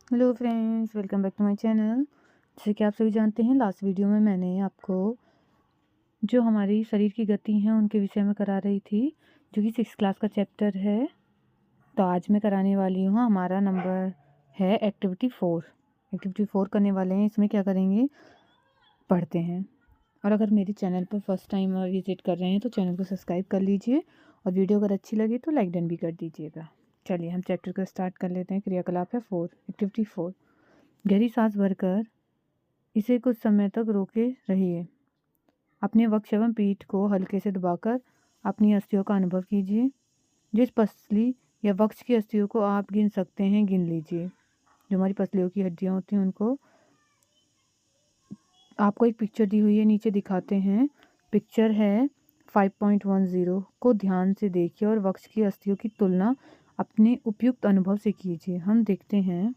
Hello friends, welcome back to my channel. जैसे कि आप सभी जानते हैं, लास्ट वीडियो में मैंने आपको जो हमारी शरीर की गति हैं उनके विषय में करा रही थी, जो कि 6th क्लास का चैप्टर है। तो आज मैं कराने वाली हूँ, हमारा नंबर है एक्टिविटी 4। एक्टिविटी 4 करने वाले हैं। इसमें क्या करेंगे, पढ़ते हैं। और अगर मेरे चैनल पर फर्स्ट टाइम विजिट कर रहे हैं तो चैनल को सब्सक्राइब कर लीजिए, और वीडियो अगर अच्छी लगे तो लाइक डन भी कर दीजिएगा। चलिए हम चैप्टर को स्टार्ट कर लेते हैं। क्रियाकलाप है 4, एक्टिविटी 4। गहरी सांस भरकर इसे कुछ समय तक रोके रहिए। अपने वक्ष एवं पीठ को हल्के से दबाकर अपनी अस्थियों का अनुभव कीजिए। जिस पसली या वक्ष की अस्थियों को आप गिन सकते हैं, गिन लीजिए। जो हमारी पसलियों की हड्डियां होती हैं उनको आपको एक पिक्चर दी हुई है, नीचे दिखाते हैं। पिक्चर है 5.10 को ध्यान से देखिए और वक्ष की अस्थियों की तुलना अपने उपयुक्त अनुभव से कीजिए। हम देखते हैं,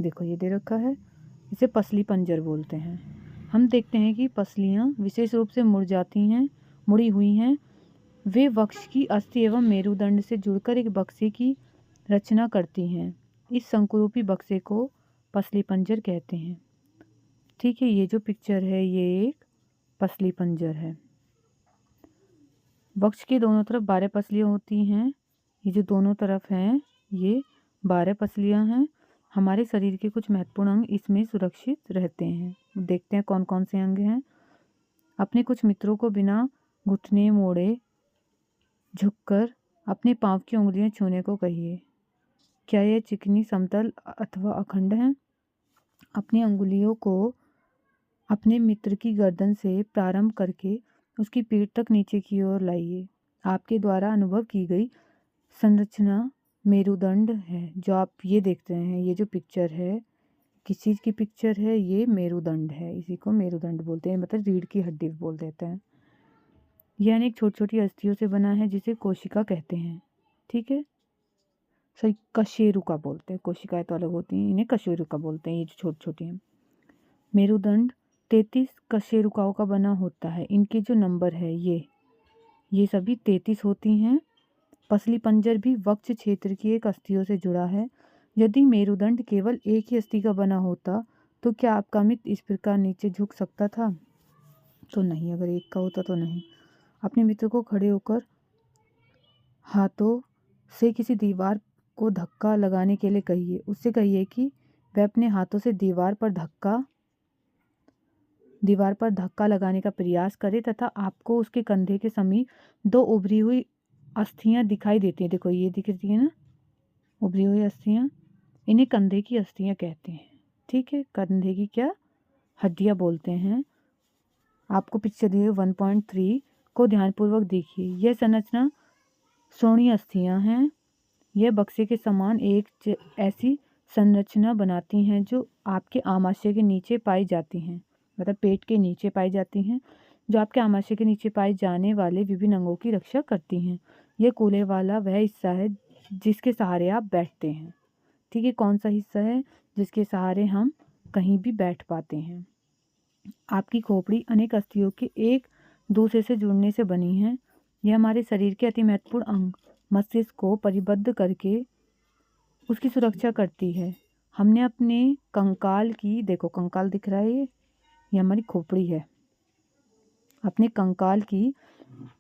देखो ये दे रखा है, इसे पसली पंजर बोलते हैं। हम देखते हैं कि पसलियाँ विशेष रूप से मुड़ी हुई हैं। वे वक्ष की अस्थि एवं मेरुदंड से जुड़कर एक बक्से की रचना करती हैं। इस शंकुरूपी बक्से को पसली पंजर कहते हैं। ठीक है, ये जो पिक्चर है ये एक पसली पंजर है। वक्ष के दोनों तरफ 12 पसलियाँ होती हैं। ये जो दोनों तरफ हैं ये 12 पसलियाँ हैं। हमारे शरीर के कुछ महत्वपूर्ण अंग इसमें सुरक्षित रहते हैं। देखते हैं कौन कौन से अंग हैं। अपने कुछ मित्रों को बिना घुटने मोड़े झुककर अपने पाँव की उंगलियां छूने को कहिए। क्या यह चिकनी, समतल अथवा अखंड है? अपनी अंगुलियों को अपने मित्र की गर्दन से प्रारंभ करके उसकी पीठ तक नीचे की ओर लाइए। आपके द्वारा अनुभव की गई संरचना मेरुदंड है। जो आप ये देख रहे हैं, ये जो पिक्चर है, किस चीज़ की पिक्चर है? ये मेरुदंड है। इसी को मेरुदंड बोलते हैं, मतलब रीढ़ की हड्डी बोल देते हैं। यह अनेक छोटी छोटी अस्थियों से बना है जिसे कोशिका कहते हैं। ठीक है, सॉरी, कशेरुका बोलते हैं। कोशिकाएं तो अलग होती हैं, इन्हें कशेरुका बोलते हैं, ये जो छोटी छोटी हैं। मेरुदंड 33 कशेरुकाओं का बना होता है। इनके जो नंबर है ये सभी 33 होती हैं। पसली पंजर भी वक्ष क्षेत्र की एक अस्थियों से जुड़ा है। यदि मेरुदंड केवल एक ही अस्थि का बना होता तो क्या आपका मित्र इस प्रकार नीचे झुक सकता था? तो नहीं, अगर एक का होता तो नहीं। अपने मित्र को खड़े होकर हाथों से किसी दीवार को धक्का लगाने के लिए कहिए। उससे कहिए कि वह अपने हाथों से दीवार पर धक्का लगाने का प्रयास करे तथा आपको उसके कंधे के समीप 2 उभरी हुई अस्थियां दिखाई देती हैं। देखो ये दिख रही है ना, उभरी हुई अस्थियां, इन्हें कंधे की अस्थियां कहते हैं। ठीक है, कंधे की क्या हड्डियां बोलते हैं। आपको पिक्चर दी 1.3 को ध्यानपूर्वक देखिए। यह संरचना श्रोणीय अस्थियां हैं। यह बक्से के समान एक ऐसी संरचना बनाती हैं जो आपके आमाशय के नीचे पाई जाती हैं, मतलब पेट के नीचे पाई जाती हैं, जो आपके आमाशय के नीचे पाए जाने वाले विभिन्न अंगों की रक्षा करती हैं। यह कूल्हे वाला वह हिस्सा है जिसके सहारे आप बैठते हैं। ठीक है, कौन सा हिस्सा है जिसके सहारे हम कहीं भी बैठ पाते हैं? आपकी खोपड़ी अनेक अस्थियों के एक दूसरे से जुड़ने से बनी है। यह हमारे शरीर के अति महत्वपूर्ण अंग मस्तिष्क को परिबद्ध करके उसकी सुरक्षा करती है। हमने अपने कंकाल की, देखो कंकाल दिख रहा है, ये हमारी खोपड़ी है। अपने कंकाल की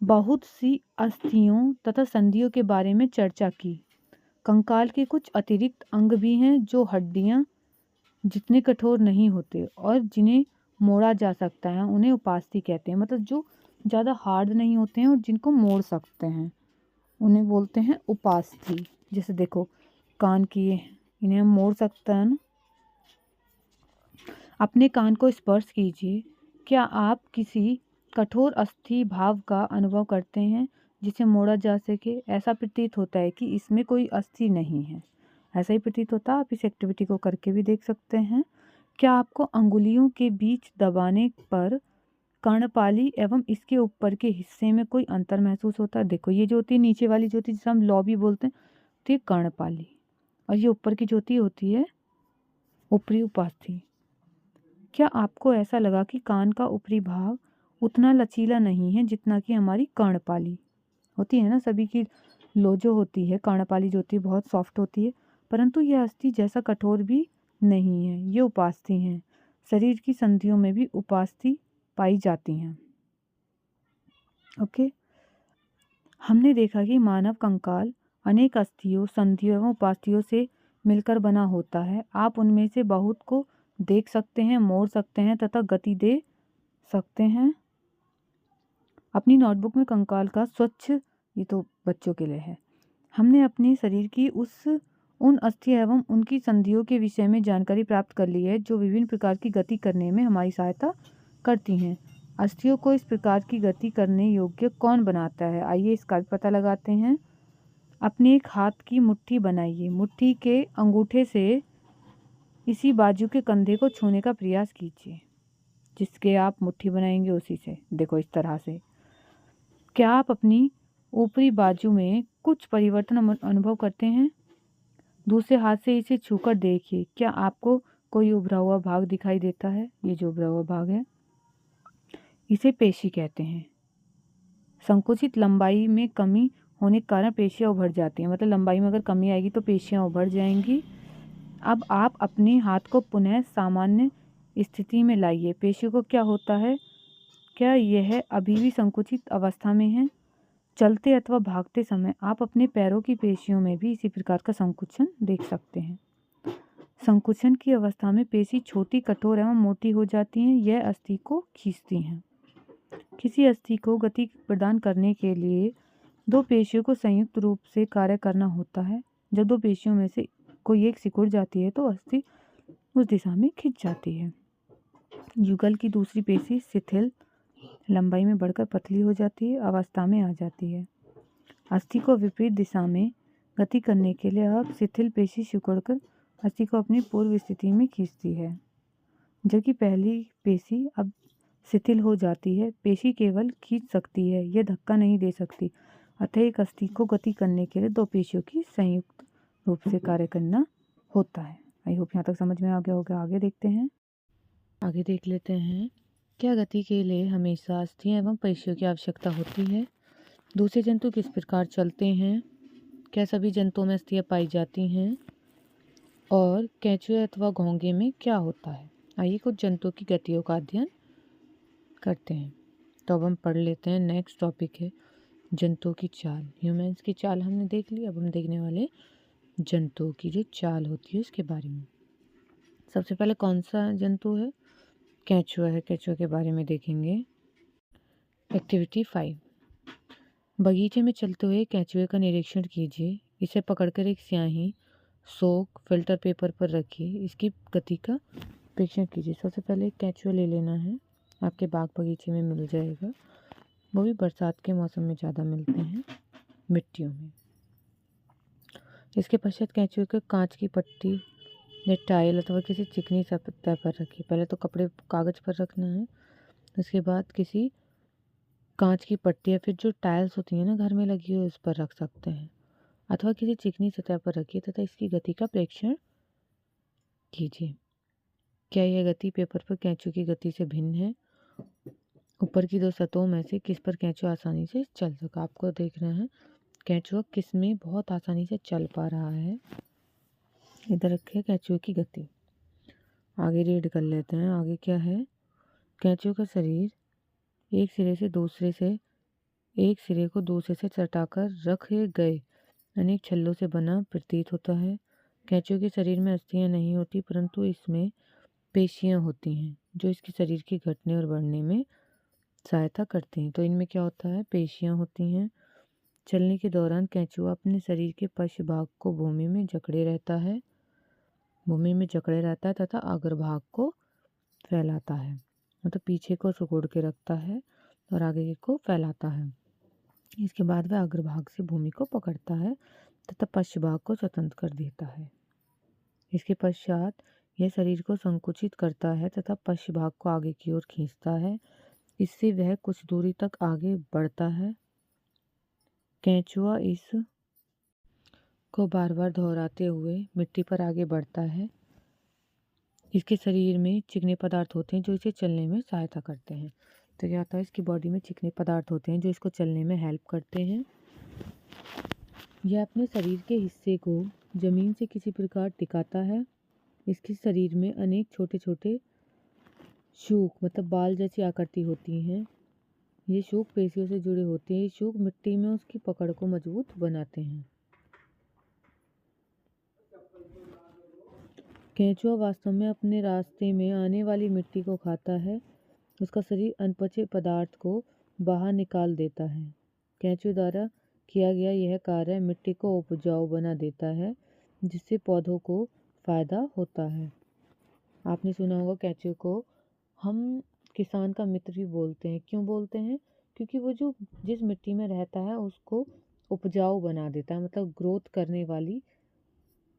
बहुत सी अस्थियों तथा संधियों के बारे में चर्चा की। कंकाल के कुछ अतिरिक्त अंग भी हैं जो हड्डियां जितने कठोर नहीं होते और जिन्हें मोड़ा जा सकता है, उन्हें उपास्थि कहते हैं। मतलब जो ज़्यादा हार्ड नहीं होते हैं और जिनको मोड़ सकते हैं उन्हें बोलते हैं उपास्थि। जैसे देखो कान की, इन्हें हम मोड़ सकते हैं ना। अपने कान को स्पर्श कीजिए। क्या आप किसी कठोर अस्थि भाव का अनुभव करते हैं जिसे मोड़ा जा सके? ऐसा प्रतीत होता है कि इसमें कोई अस्थि नहीं है। ऐसा ही प्रतीत होता है। आप इस एक्टिविटी को करके भी देख सकते हैं। क्या आपको अंगुलियों के बीच दबाने पर कर्णपाली एवं इसके ऊपर के हिस्से में कोई अंतर महसूस होता है? देखो ये जो होती है नीचे वाली जो होती है जिसे हम लॉबी बोलते हैं, तो ये कर्णपाली, और ये ऊपर की ज्योति होती है ऊपरी उपास्थि। क्या आपको ऐसा लगा कि कान का ऊपरी भाग उतना लचीला नहीं है जितना कि हमारी कर्णपाली होती है ना? सभी की लो जो होती है कर्णपाली जो होती है बहुत सॉफ्ट होती है, परंतु यह अस्थि जैसा कठोर भी नहीं है। ये उपास्थि हैं। शरीर की संधियों में भी उपास्थि पाई जाती हैं। ओके, हमने देखा कि मानव कंकाल अनेक अस्थियों, संधियों एवं उपास्थियों से मिलकर बना होता है। आप उनमें से बहुत को देख सकते हैं, मोड़ सकते हैं तथा गति दे सकते हैं। अपनी नोटबुक में कंकाल का स्वच्छ, ये तो बच्चों के लिए है, हमने अपने शरीर की उन अस्थियों एवं उनकी संधियों के विषय में जानकारी प्राप्त कर ली है जो विभिन्न प्रकार की गति करने में हमारी सहायता करती हैं। अस्थियों को इस प्रकार की गति करने योग्य कौन बनाता है? आइए इसका भी पता लगाते हैं। अपने एक हाथ की मुट्ठी बनाइए। मुट्ठी के अंगूठे से इसी बाजू के कंधे को छूने का प्रयास कीजिए। जिसके आप मुट्ठी बनाएंगे उसी से, देखो इस तरह से। क्या आप अपनी ऊपरी बाजू में कुछ परिवर्तन अनुभव करते हैं? दूसरे हाथ से इसे छूकर देखिए, क्या आपको कोई उभरा हुआ भाग दिखाई देता है? ये जो उभरा हुआ भाग है इसे पेशी कहते हैं। संकुचित लंबाई में कमी होने के कारण पेशियां उभर जाती हैं, मतलब लंबाई में अगर कमी आएगी तो पेशियां उभर जाएंगी। अब आप अपने हाथ को पुनः सामान्य स्थिति में लाइए। पेशियों को क्या होता है? क्या यह अभी भी संकुचित अवस्था में है? चलते अथवा भागते समय आप अपने पैरों की पेशियों में भी इसी प्रकार का संकुचन देख सकते हैं। संकुचन की अवस्था में पेशी छोटी, कठोर एवं मोटी हो जाती हैं। यह अस्थि को खींचती हैं। किसी अस्थि को गति प्रदान करने के लिए दो पेशियों को संयुक्त रूप से कार्य करना होता है। जब दो पेशियों में से कोई एक सिकुड़ जाती है तो अस्थि उस दिशा में खिंच जाती है। युगल की दूसरी पेशी शिथिल लंबाई में बढ़कर पतली हो जाती है, अवस्था में आ जाती है। अस्थि को विपरीत दिशा में गति करने के लिए अब शिथिल पेशी सिकुड़कर अस्थि को अपनी पूर्व स्थिति में खींचती है, जबकि पहली पेशी अब शिथिल हो जाती है। पेशी केवल खींच सकती है, यह धक्का नहीं दे सकती। अतः एक अस्थि को गति करने के लिए दो पेशियों की संयुक्त रूप से कार्य करना होता है। आई होप यहाँ तक समझ में आ गया होगा। आगे देखते हैं। आगे देख लेते हैं, क्या गति के लिए हमेशा अस्थियों एवं पेशियों की आवश्यकता होती है? दूसरे जंतु किस प्रकार चलते हैं? क्या सभी जंतुओं में अस्थियां पाई जाती हैं? और केंचुए अथवा घोंगे में क्या होता है? आइए कुछ जंतुओं की गतियों का अध्ययन करते हैं। तो अब हम पढ़ लेते हैं। नेक्स्ट टॉपिक है जंतुओं की चाल। ह्यूमंस की चाल हमने देख ली, अब हम देखने वाले जंतुओं की जो चाल होती है उसके बारे में। सबसे पहले कौन सा जंतु है? केंचुआ है। केंचुआ के बारे में देखेंगे। एक्टिविटी 5, बगीचे में चलते हुए केंचुए का निरीक्षण कीजिए। इसे पकड़कर एक स्याही, सोक, फिल्टर पेपर पर रखिए। इसकी गति का परीक्षण कीजिए। सबसे पहले एक केंचुआ ले लेना है, आपके बाग बगीचे में मिल जाएगा। वो भी बरसात के मौसम में ज़्यादा मिलते हैं, मिट्टियों में। इसके पश्चात केंचुए को कांच की पट्टी या टाइल अथवा किसी चिकनी सतह पर रखिए। पहले तो कपड़े कागज़ पर रखना है, उसके बाद किसी कांच की पट्टी या फिर जो टाइल्स होती हैं ना घर में लगी हुई, उस पर रख सकते हैं, अथवा किसी चिकनी सतह पर रखिए तथा इसकी गति का परीक्षण कीजिए। क्या यह गति पेपर पर केंचुए की गति से भिन्न है? ऊपर की दो सतहों में से किस पर केंचुआ आसानी से चल सका? आपको देखना है केंचुआ किस में बहुत आसानी से चल पा रहा है। इधर रखिए केंचुए की गति। आगे रीड कर लेते हैं। आगे क्या है? केंचुए का शरीर एक सिरे को दूसरे से सटाकर रखे गए अनेक छल्लों से बना प्रतीत होता है। केंचुए के शरीर में अस्थियां नहीं होती, परंतु इसमें पेशियां होती हैं जो इसके शरीर के घटने और बढ़ने में सहायता करती हैं। तो इनमें क्या होता है? पेशियां होती हैं। चलने के दौरान केंचुआ अपने शरीर के पश्च भाग को भूमि में जकड़े रहता है तथा अग्रभाग को फैलाता है, मतलब पीछे को सिकुड़ के रखता है और आगे को फैलाता है। इसके बाद वह अग्रभाग से भूमि को पकड़ता है तथा पश्च भाग को स्वतंत्र कर देता है। इसके पश्चात यह शरीर को संकुचित करता है तथा पश्च भाग को आगे की ओर खींचता है। इससे वह कुछ दूरी तक आगे बढ़ता है। केंचुआ इस को बार बार दोहराते हुए मिट्टी पर आगे बढ़ता है। इसके शरीर में चिकने पदार्थ होते हैं जो इसे चलने में सहायता करते हैं। तो क्या होता है? इसकी बॉडी में चिकने पदार्थ होते हैं जो इसको चलने में हेल्प करते हैं। यह अपने शरीर के हिस्से को जमीन से किसी प्रकार टिकाता है। इसके शरीर में अनेक छोटे छोटे शूक मतलब बाल जैसी आकृति होती हैं। ये शूक पेशियों से जुड़े होते हैं। ये शूक मिट्टी में उसकी पकड़ को मजबूत बनाते हैं। केंचुआ वास्तव में अपने रास्ते में आने वाली मिट्टी को खाता है। उसका शरीर अनपचे पदार्थ को बाहर निकाल देता है। केंचुए द्वारा किया गया यह कार्य मिट्टी को उपजाऊ बना देता है, जिससे पौधों को फायदा होता है। आपने सुना होगा केंचुए को हम किसान का मित्र भी बोलते हैं। क्यों बोलते हैं? क्योंकि वो जो जिस मिट्टी में रहता है उसको उपजाऊ बना देता है, मतलब ग्रोथ करने वाली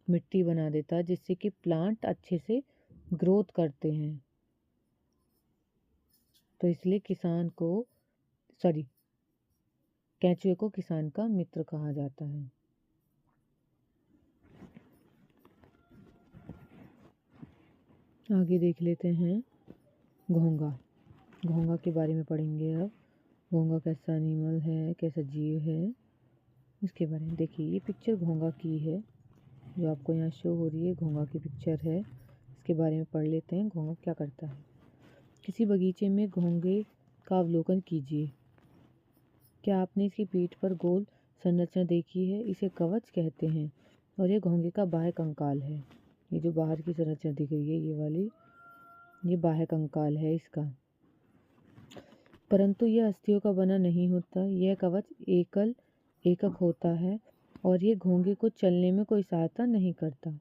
मिट्टी बना देता है, जिससे कि प्लांट अच्छे से ग्रोथ करते हैं। तो इसलिए केंचुए को किसान का मित्र कहा जाता है। आगे देख लेते हैं घोंघा। घोंघा के बारे में पढ़ेंगे अब। घोंघा कैसा एनिमल है, कैसा जीव है, इसके बारे में देखिए। ये पिक्चर घोंघा की है जो आपको यहाँ शो हो रही है, घोंघा की पिक्चर है। इसके बारे में पढ़ लेते हैं। घोंघा क्या करता है। किसी बगीचे में घोंघे का अवलोकन कीजिए। क्या आपने इसकी पीठ पर गोल संरचना देखी है? इसे कवच कहते हैं और ये घोंघे का बाह्य कंकाल है। ये जो बाहर की संरचना दिख रही है ये वाली, ये बाह्य कंकाल है इसका। परंतु यह अस्थियों का बना नहीं होता। यह कवच एकक होता है और ये घोंघे को चलने में कोई सहायता नहीं करता।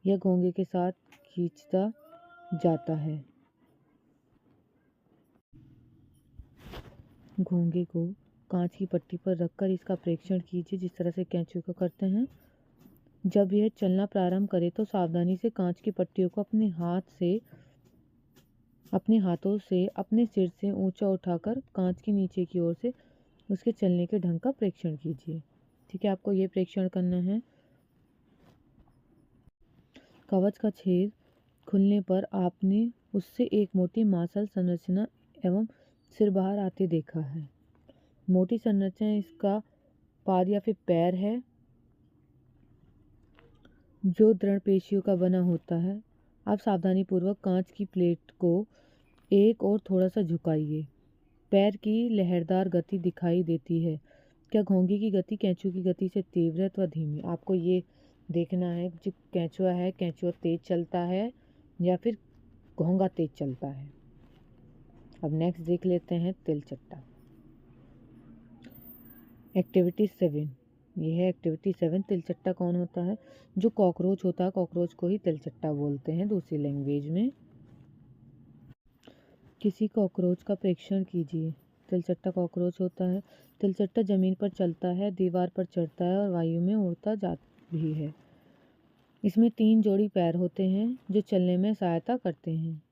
यह घोंघे के साथ खींचता जाता है। घोंघे को कांच की पट्टी पर रखकर इसका परीक्षण कीजिए, जिस तरह से केंचुए को करते हैं। जब यह चलना प्रारंभ करे तो सावधानी से कांच की पट्टियों को अपने हाथों से अपने सिर से ऊंचा उठाकर कांच के नीचे की ओर से उसके चलने के ढंग का परीक्षण कीजिए। ठीक है, आपको ये परीक्षण करना है। कवच का छेद खुलने पर आपने उससे एक मोटी मांसल संरचना एवं सिर बाहर आते देखा है। मोटी संरचना इसका पाद या फिर पैर है, जो दृढ़ पेशियों का बना होता है। आप सावधानीपूर्वक कांच की प्लेट को एक और थोड़ा सा झुकाइए। पैर की लहरदार गति दिखाई देती है। क्या घोंघे की गति केंचुए की गति से तीव्र है अथवा धीमी? आपको ये देखना है जो केंचुआ है, केंचुआ तेज चलता है या फिर घोंघा तेज चलता है। अब नेक्स्ट देख लेते हैं तिलचट्टा। एक्टिविटी 7, ये है एक्टिविटी 7। तिलचट्टा कौन होता है? जो कॉकरोच होता है, कॉकरोच को ही तिलचट्टा बोलते हैं दूसरी लैंग्वेज में। किसी कॉकरोच का परीक्षण कीजिए। तिलचट्टा कॉकरोच होता है। तिलचट्टा जमीन पर चलता है, दीवार पर चढ़ता है और वायु में उड़ता जाता भी है। इसमें 3 जोड़ी पैर होते हैं जो चलने में सहायता करते हैं।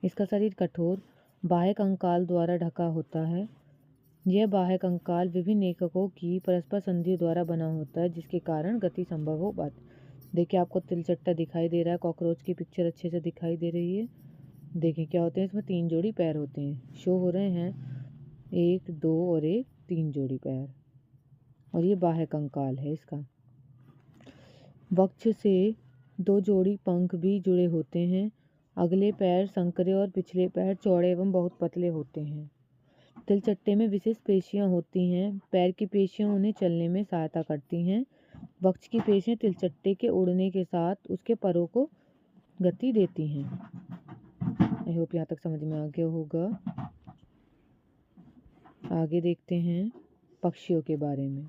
इसका शरीर कठोर बाह्य कंकाल द्वारा ढका होता है। यह बाह्य कंकाल विभिन्न एककों की परस्पर संधि द्वारा बना होता है, जिसके कारण गति संभव हो पाती। देखिए, आपको तिलचट्टा दिखाई दे रहा है, कॉकरोच की पिक्चर अच्छे से दिखाई दे रही है। देखिए क्या होते हैं, इसमें 3 जोड़ी पैर होते हैं, शो हो रहे हैं 1, 2 और 1, 3 जोड़ी पैर, और ये बाह्य कंकाल है इसका। वक्ष से 2 जोड़ी पंख भी जुड़े होते हैं। अगले पैर संकरे और पिछले पैर चौड़े एवं बहुत पतले होते हैं। तिलचट्टे में विशेष पेशियां होती हैं। पैर की पेशियां उन्हें चलने में सहायता करती हैं। वक्ष की पेशियां तिलचट्टे के उड़ने के साथ उसके परों को गति देती हैं। आई होप यहाँ तक समझ में आ गया होगा। आगे देखते हैं पक्षियों के बारे में।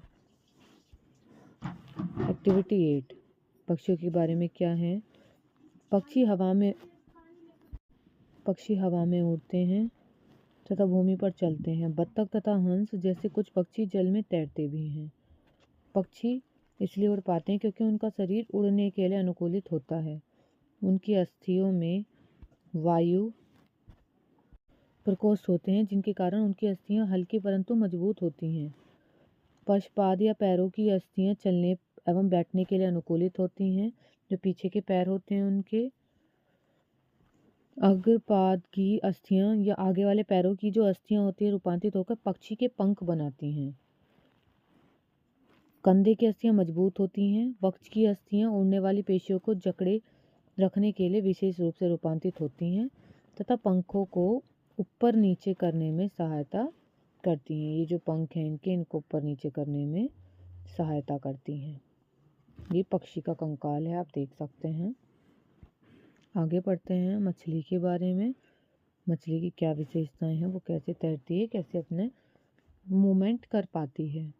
एक्टिविटी 8, पक्षियों के बारे में क्या है। पक्षी हवा में उड़ते हैं तथा भूमि पर चलते हैं। बत्तख तथा हंस जैसे कुछ पक्षी जल में तैरते भी हैं। पक्षी इसलिए उड़ पाते हैं क्योंकि उनका शरीर उड़ने के लिए अनुकूलित होता है। उनकी अस्थियों में वायु प्रकोष्ठ होते हैं, जिनके कारण उनकी अस्थियां हल्की परंतु मजबूत होती हैं। पशपाद या पैरों की अस्थियां चलने एवं बैठने के लिए अनुकूलित होती हैं। जो पीछे के पैर होते हैं उनके अग्रपाद की अस्थियां या आगे वाले पैरों की जो अस्थियां होती है रूपांतरित होकर पक्षी के पंख बनाती हैं। कंधे की अस्थियां मजबूत होती हैं। वक्ष की अस्थियां उड़ने वाली पेशियों को जकड़े रखने के लिए विशेष रूप से रूपांतरित होती हैं तथा पंखों को ऊपर नीचे करने में सहायता करती हैं। ये जो पंख हैं इनको ऊपर नीचे करने में सहायता करती हैं। ये पक्षी का कंकाल है, आप देख सकते हैं। आगे बढ़ते हैं मछली के बारे में। मछली की क्या विशेषताएं हैं, वो कैसे तैरती है, कैसे अपने मूवमेंट कर पाती है।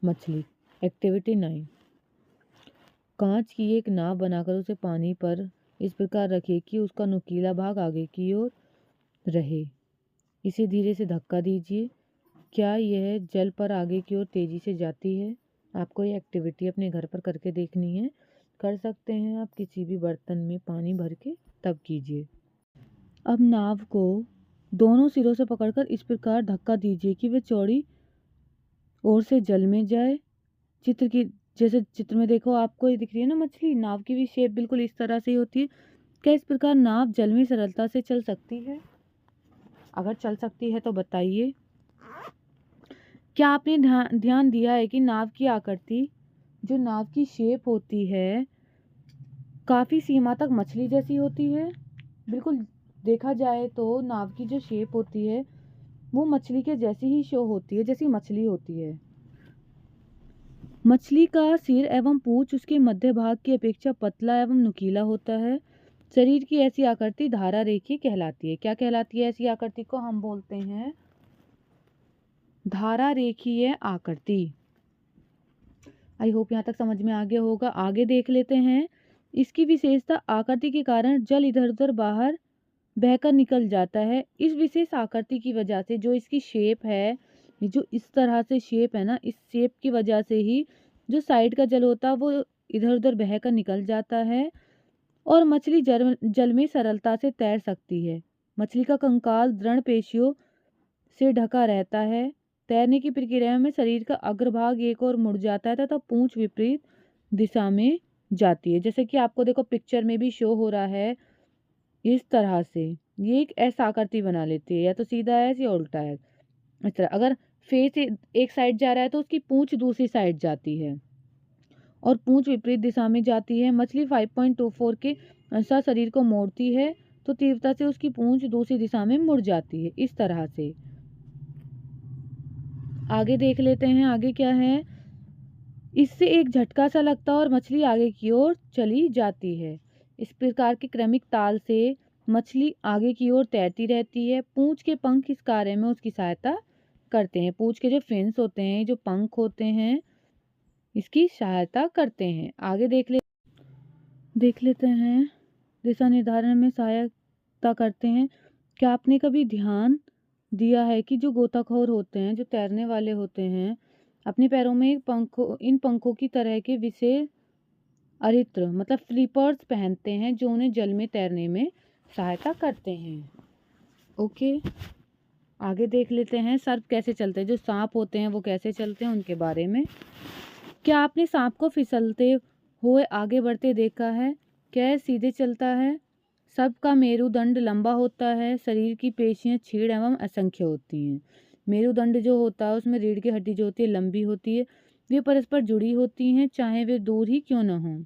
मछली एक्टिविटी 9, कांच की एक नाव बनाकर उसे पानी पर इस प्रकार रखिए कि उसका नुकीला भाग आगे की ओर रहे। इसे धीरे से धक्का दीजिए। क्या यह जल पर आगे की ओर तेजी से जाती है? आपको ये एक्टिविटी अपने घर पर करके देखनी है। कर सकते हैं आप किसी भी बर्तन में पानी भर के, तब कीजिए। अब नाव को दोनों सिरों से पकड़कर इस प्रकार धक्का दीजिए कि वह चौड़ी ओर से जल में जाए। जैसे चित्र में देखो, आपको ये दिख रही है ना मछली, नाव की भी शेप बिल्कुल इस तरह से ही होती है। क्या इस प्रकार नाव जल में सरलता से चल सकती है? अगर चल सकती है तो बताइए। क्या आपने ध्यान दिया है कि नाव की आकृति, जो नाव की शेप होती है, काफ़ी सीमा तक मछली जैसी होती है। बिल्कुल देखा जाए तो नाव की जो शेप होती है वो मछली के जैसी ही शो होती है, जैसी मछली होती है। मछली का सिर एवं पूंछ उसके मध्य भाग की अपेक्षा पतला एवं नुकीला होता है। शरीर की ऐसी आकृति धारा रेखी कहलाती है। क्या कहलाती है? ऐसी आकृति को हम बोलते हैं धारा रेखीय आकृति। आई होप यहाँ तक समझ में आ गया होगा। आगे देख लेते हैं। इसकी विशेषता आकृति के कारण जल इधर उधर बाहर बहकर निकल जाता है। इस विशेष आकृति की वजह से जो इसकी शेप है, जो इस तरह से शेप है ना, इस शेप की वजह से ही जो साइड का जल होता है वो इधर उधर बहकर निकल जाता है और मछली जल में सरलता से तैर सकती है। मछली का कंकाल दृढ़ पेशियों से ढका रहता है। तैरने की प्रक्रिया में शरीर का अग्रभाग एक ओर मुड़ जाता है तथा पूंछ विपरीत दिशा में जाती है। जैसे कि आपको देखो पिक्चर में भी शो हो रहा है, इस तरह से ये एक ऐसा आकृति बना लेती है, या तो सीधा है या उल्टा है। इस तरह अगर फेस एक साइड जा रहा है तो उसकी पूंछ दूसरी साइड जाती है और पूंछ विपरीत दिशा में जाती है। मछली 5.24 के अनुसार शरीर को मोड़ती है तो तीव्रता से उसकी पूंछ दूसरी दिशा में मुड़ जाती है। इस तरह से आगे देख लेते हैं। आगे क्या है? इससे एक झटका सा लगता है और मछली आगे की ओर चली जाती है। इस प्रकार के क्रमिक ताल से मछली आगे की ओर तैरती रहती है। पूंछ के पंख इस कार्य में उसकी सहायता करते हैं। पूंछ के जो फिन्स होते हैं, जो पंख होते हैं, इसकी सहायता करते हैं। आगे देख लेते हैं। दिशा निर्धारण में सहायता करते हैं। क्या आपने कभी ध्यान दिया है कि जो गोताखोर होते हैं, जो तैरने वाले होते हैं, अपने पैरों में इन पंखों की तरह के विशेष अरित्र मतलब फ्लिपर्स पहनते हैं जो उन्हें जल में तैरने में सहायता करते हैं। ओके, आगे देख लेते हैं सर्प कैसे चलते हैं। जो सांप होते हैं वो कैसे चलते हैं उनके बारे में। क्या आपने सांप को फिसलते हुए आगे बढ़ते देखा है? क्या यह सीधे चलता है? सर्प का मेरुदंड लंबा होता है। शरीर की पेशियां क्षीण एवं असंख्य होती हैं। मेरुदंड जो होता है उसमें रीढ़ की हड्डी जो होती है लंबी होती है। वे परस्पर जुड़ी होती हैं चाहे वे दूर ही क्यों न हों।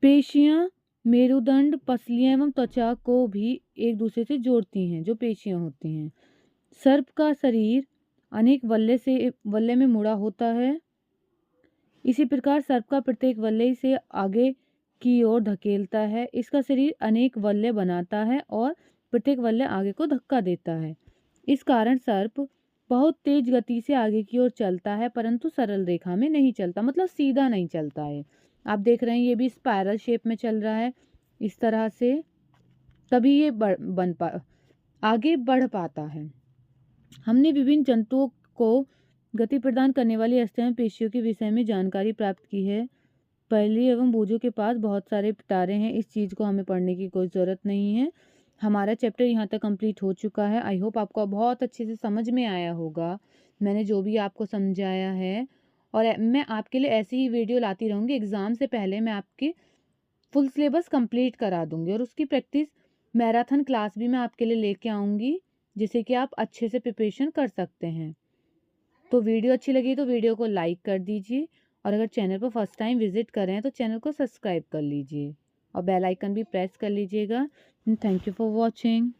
पेशियां मेरुदंड, पसलियां एवं त्वचा को भी एक दूसरे से जोड़ती हैं, जो पेशियां होती हैं। सर्प का शरीर अनेक वल्ले में मुड़ा होता है। इसी प्रकार सर्प का प्रत्येक वल्ले इसे आगे की ओर धकेलता है। इसका शरीर अनेक वल्ले बनाता है और प्रत्येक वल्ले आगे को धक्का देता है। इस कारण सर्प बहुत तेज गति से आगे की ओर चलता है, परंतु सरल रेखा में नहीं चलता, मतलब सीधा नहीं चलता है। आप देख रहे हैं ये भी स्पाइरल शेप में चल रहा है इस तरह से, तभी ये आगे बढ़ पाता है। हमने विभिन्न जंतुओं को गति प्रदान करने वाली अस्थियां पेशियों के विषय में जानकारी प्राप्त की है। पहली एवं भुजों के पास बहुत सारे पिटारे हैं। इस चीज़ को हमें पढ़ने की कोई ज़रूरत नहीं है। हमारा चैप्टर यहाँ तक कंप्लीट हो चुका है। आई होप आपको बहुत अच्छे से समझ में आया होगा मैंने जो भी आपको समझाया है। और मैं आपके लिए ऐसी ही वीडियो लाती रहूँगी। एग्ज़ाम से पहले मैं आपकी फुल सिलेबस कंप्लीट करा दूँगी और उसकी प्रैक्टिस मैराथन क्लास भी मैं आपके लिए लेके आऊँगी, जिससे कि आप अच्छे से प्रिपरेशन कर सकते हैं। तो वीडियो अच्छी लगी तो वीडियो को लाइक कर दीजिए, और अगर चैनल पर फर्स्ट टाइम विजिट कर रहे हैं तो चैनल को सब्सक्राइब कर लीजिए और बेल आइकन भी प्रेस कर लीजिएगा। Thank you for watching.